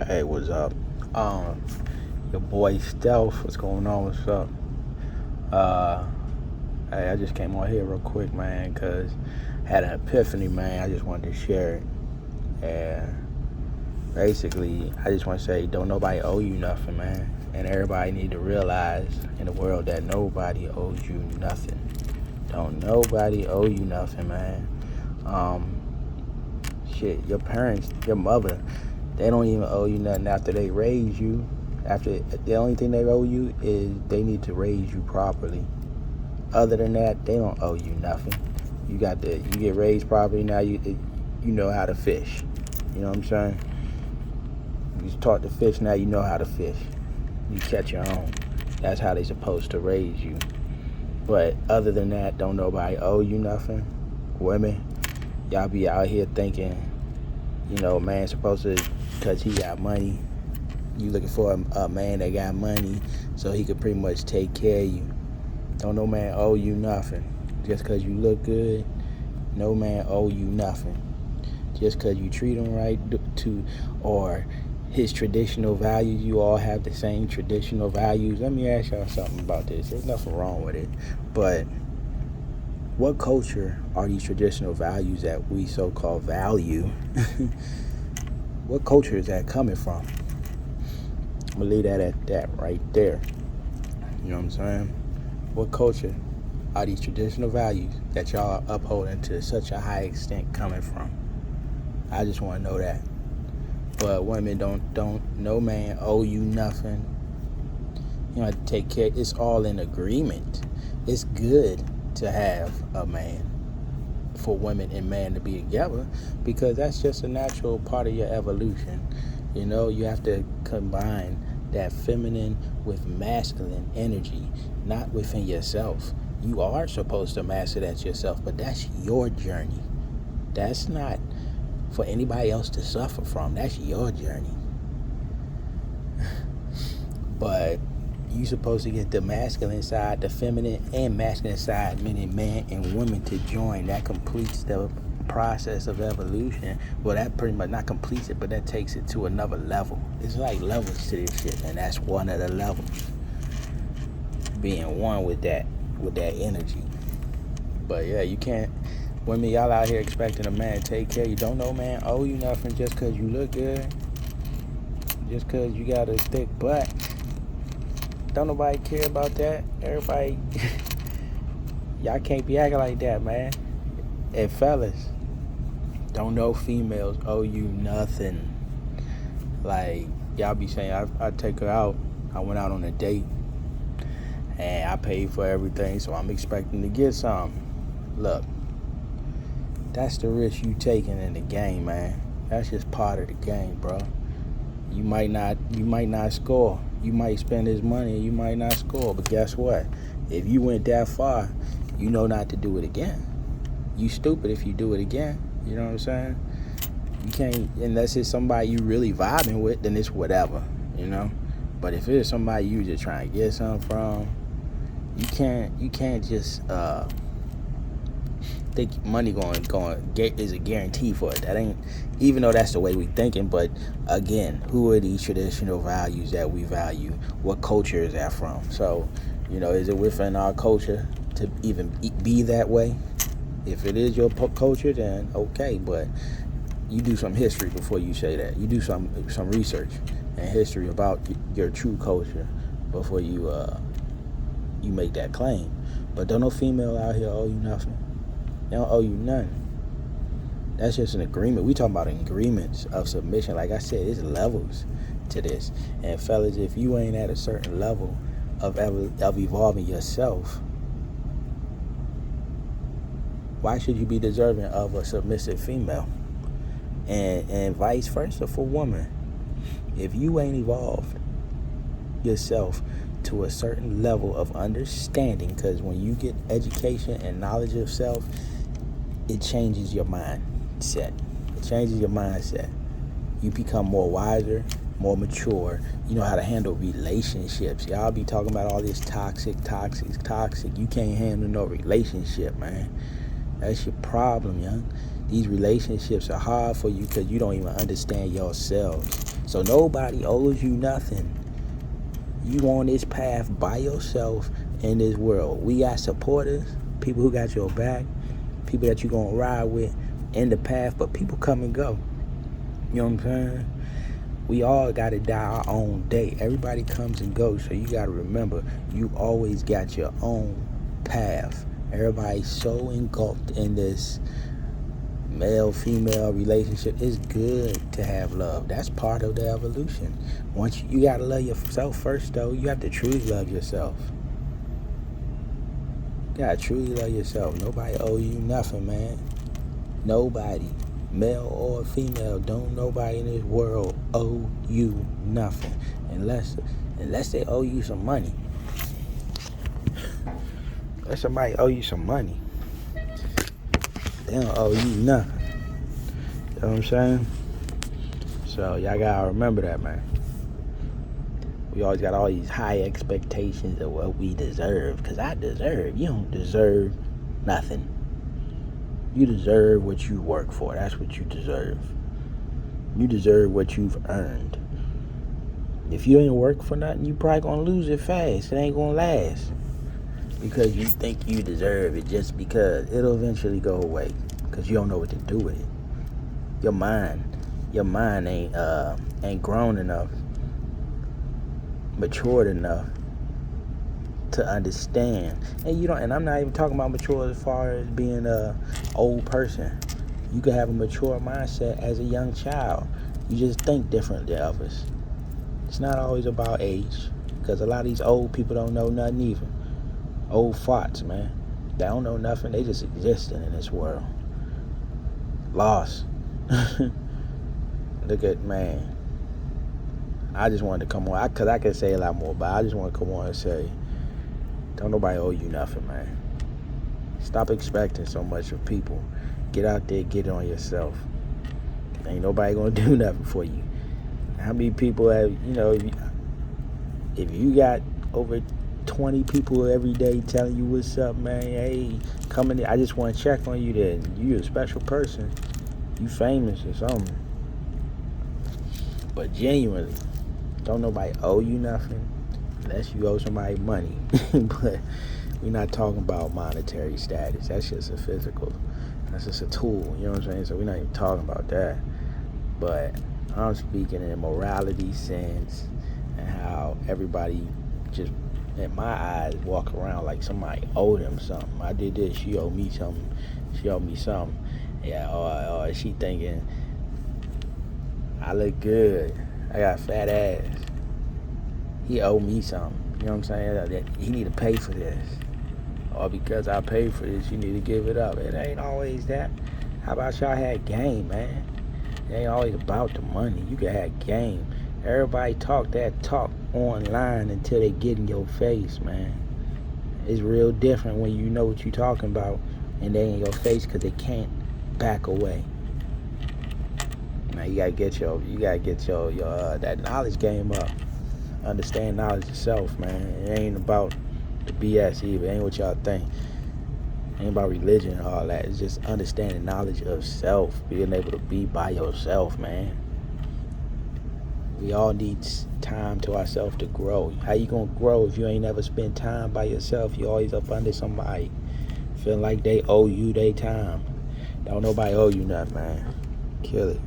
Hey, what's up? Um, your boy Stealth, what's going on? What's up? Uh, hey, I just came on here real quick, man, cause I had an epiphany, man. I just wanted to share it. And basically, I just want to say, don't nobody owe you nothing, man. And everybody need to realize in the world that nobody owes you nothing. Don't nobody owe you nothing, man. Um, Shit, your parents, your mother, they don't even owe you nothing after they raise you. After the only thing they owe you is they need to raise you properly. Other than that, they don't owe you nothing. You get raised properly now. You know how to fish. You know what I'm saying? You taught to fish, now you know how to fish. You catch your own. That's how they supposed to raise you. But other than that, don't nobody owe you nothing. Women, y'all be out here thinking, man supposed to, because he got money. You looking for a man that got money so he could pretty much take care of you. Don't no man owe you nothing. Just because you look good, no man owe you nothing. Just because you treat him right, or his traditional values, you all have the same traditional values. Let me ask y'all something about this. There's nothing wrong with it. But what culture are these traditional values that we so-called value? What culture is that coming from? I'm gonna leave that at that right there. You know what I'm saying? What culture are these traditional values that y'all are upholding to such a high extent coming from? I just want to know that. But women, don't no man owe you nothing. You don't have to take care. It's all in agreement. It's good to have a man, for women and man to be together, because that's just a natural part of your evolution. You have to combine that feminine with masculine energy, not within yourself. You are supposed to master that yourself, but that's your journey. That's not for anybody else to suffer from. That's your journey. But you supposed to get the masculine side, the feminine and masculine side, meaning man and woman, to join. That completes the process of evolution. Well, that pretty much not completes it, but that takes it to another level. It's like levels to this shit, and that's one of the levels. Being one with that energy. But yeah, you can't. Women, y'all out here expecting a man to take care of you. Don't know man owe you nothing just because you look good, just because you got a thick butt. Don't nobody care about that. Everybody, y'all can't be acting like that, man. And fellas, don't know females owe you nothing. Like, y'all be saying, I take her out. I went out on a date, and I paid for everything, so I'm expecting to get something. Look, that's the risk you taking in the game, man. That's just part of the game, bro. You might not score. You might spend his money and you might not score. But guess what? If you went that far, you know not to do it again. You stupid if you do it again. You know what I'm saying? You can't, unless it's somebody you really vibing with, then it's whatever, But if it's somebody you just trying to get something from, you can't just think money going is a guarantee for it. That ain't, even though that's the way we thinking. But again, who are these traditional values that we value? What culture is that from? So, is it within our culture to even be that way? If it is your culture, then okay. But you do some history before you say that. You do some research and history about your true culture before you make that claim. But don't no female out here owe you nothing. They don't owe you nothing. That's just an agreement. We talking about agreements of submission. Like I said, there's levels to this. And fellas, if you ain't at a certain level of evolving yourself, why should you be deserving of a submissive female? And vice versa for women. If you ain't evolved yourself to a certain level of understanding, because when you get education and knowledge of self, it changes your mindset. It changes your mindset. You become more wiser, more mature. You know how to handle relationships. Y'all be talking about all this toxic. You can't handle no relationship, man. That's your problem, young. These relationships are hard for you because you don't even understand yourselves. So nobody owes you nothing. You on this path by yourself in this world. We got supporters, people who got your back, people that you gonna ride with in the path, but people come and go. You know what I'm saying? We all gotta die our own day. Everybody comes and goes, so you gotta remember, you always got your own path. Everybody's so engulfed in this male-female relationship. It's good to have love. That's part of the evolution. Once you gotta love yourself first, though. You have to truly love yourself. You gotta truly love yourself. Nobody owe you nothing, man. Nobody, male or female, don't nobody in this world owe you nothing, unless they owe you some money. Unless somebody owe you some money, they don't owe you nothing. You know what I'm saying? So y'all gotta remember that, man. We always got all these high expectations of what we deserve. Because I deserve. You don't deserve nothing. You deserve what you work for. That's what you deserve. You deserve what you've earned. If you ain't work for nothing, you probably gonna lose it fast. It ain't gonna last. Because you think you deserve it just because. It'll eventually go away. Because you don't know what to do with it. Your mind ain't grown enough, matured enough to understand. And I'm not even talking about mature as far as being a old person. You can have a mature mindset as a young child. You just think differently than others. It's not always about age, because a lot of these old people don't know nothing either. Old farts, man. They don't know nothing. They just existing in this world. Lost. Look at, man. I just wanted to come on, because I could say a lot more, but I just want to come on and say, don't nobody owe you nothing, man. Stop expecting so much of people. Get out there, get it on yourself. Ain't nobody gonna do nothing for you. How many people have, if you got over 20 people every day telling you what's up, man, hey, come in, I just want to check on you, then you a special person. You famous or something. But genuinely, don't nobody owe you nothing unless you owe somebody money. But we're not talking about monetary status. That's just a physical. That's just a tool. You know what I'm saying? So we're not even talking about that. But I'm speaking in a morality sense and how everybody just, in my eyes, walk around like somebody owed them something. I did this, she owed me something. She owed me something. Yeah, or she thinking, I look good. I got a fat ass. He owe me something. You know what I'm saying? He need to pay for this. Or because I paid for this, you need to give it up. It ain't always that. How about y'all had game, man? It ain't always about the money. You can have game. Everybody talk that talk online until they get in your face, man. It's real different when you know what you're talking about and they in your face because they can't back away. Now you gotta get your that knowledge game up. Understand knowledge yourself, man. It ain't about the BS either. It ain't what y'all think. It ain't about religion and all that. It's just understanding knowledge of self, being able to be by yourself, man. We all need time to ourselves to grow. How you gonna grow if you ain't never spend time by yourself? You always up under somebody, feeling like they owe you their time. Don't nobody owe you nothing, man. Kill it.